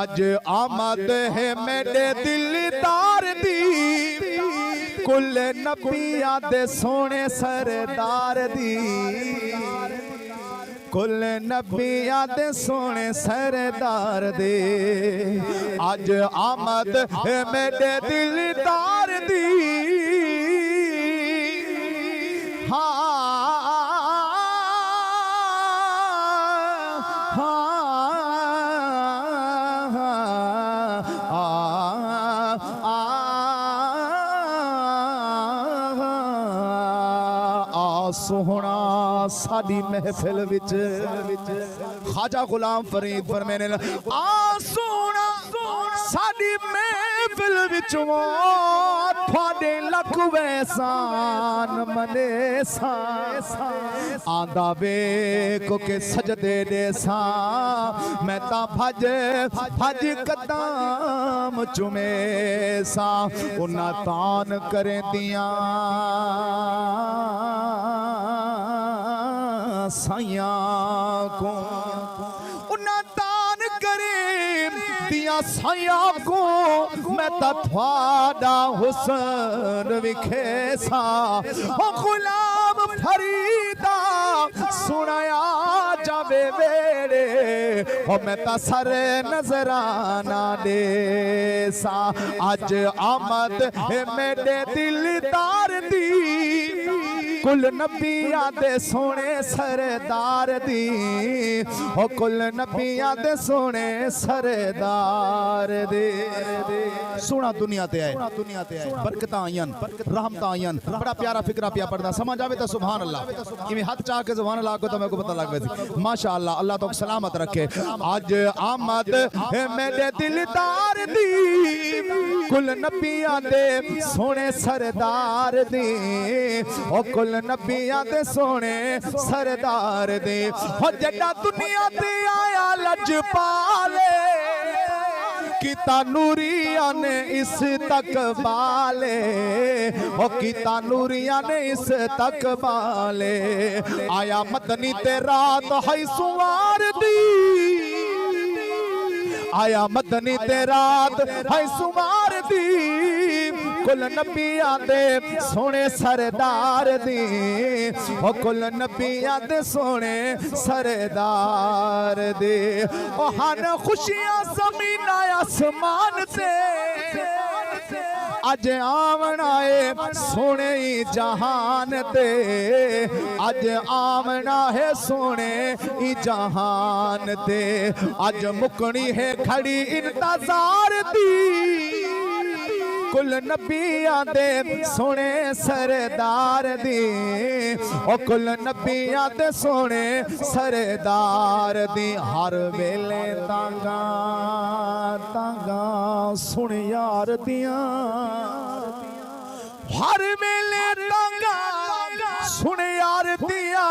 अज आमद है मेरे दिलदार दी कुल नबियां दे सोने सरदार दी कुल नबियां दे सोने सरदार दे अज आमद है मेरे दिलदार दी सोहना साडी महफिल विच ख्वाजा गुलाम फरीद फरमाने आ सोहना साडी महफिल विच थोड़े लख वैसान मने सा आंदा वे को के सजदे दे सा मैं ता भज भज कदम चुमे सा उन्ना तान करे दियां साइया को उन्ना दान करे दिया साइया को मैं थोड़ा हुस्न विखे सा ओ गुलाम फरीदा सुनाया जावे वेड़े ओ मैं सर नजराना दे सा अज आमद है मेरे दिलदार दी कुल नबियां दे सोने सरदार दी ओ कुल नबियां दे सोने सरदार दे सोना दुनिया ते आए बरकतां आईयां रहमतां आईयां बड़ा प्यारा फिकरा पिया पढ़दा समझ आवे तो सुभान अल्लाह इवें हाथ चाह के सुभान अल्लाह को तो मेरे को पता लग गई माशाअल्लाह अल्लाह तो सलामत रखे आज आमद है मेरे दिलदार दी कुल नबियां दे सोने सरदार दी ओ कुल नबियां दे सोने सरदार दे हो जड़ा दुनिया ते आया लजपाले किता नूरिया ने इस तक बाले हो किता नूरिया ने इस तक बाले आया मदनी ते रात है सुवार दी आया मदनी ते रात है सुमार दी कुल नबियां दे सोने सरदार दी ओ कुल नबियां दे सोने सरदार दे ओ हन खुशियां ज़मीन आसमान से अज आमना है सोने जहान ते अज आमना है सोने जहान ते अज मुकनी है खड़ी इंतजार दी कुल नबियां दे सोने सरदार दी ओ कुल नबियां दे सोने सरदार दी हर वेले तांगा तांगा सुन यार दियां हर वेले तांगा सुन यार दियां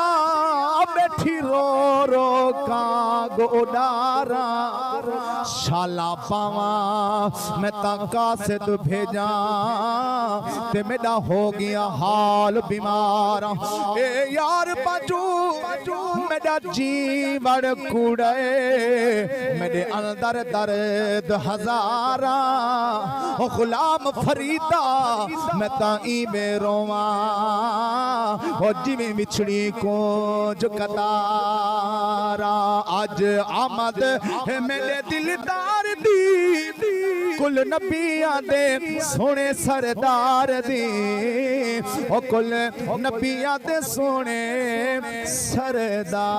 बैठी रो रो का गोडारा शाला पावा मैं ताका से तू भेजा ते मेरा हो गया हाल बीमार ए यार बाजू मेरा जीवन कूड़े मेरे अंदर दर्द हजारा ओ गुलाम फरीदा मैं ताई बेरोवा ओ जिमें बिछड़ी को जो कतारा आज आमद है मेरे दिलदार दी कुल नबियां दे सोने सरदार दी ओ कुल नबियां दे सोने सरदार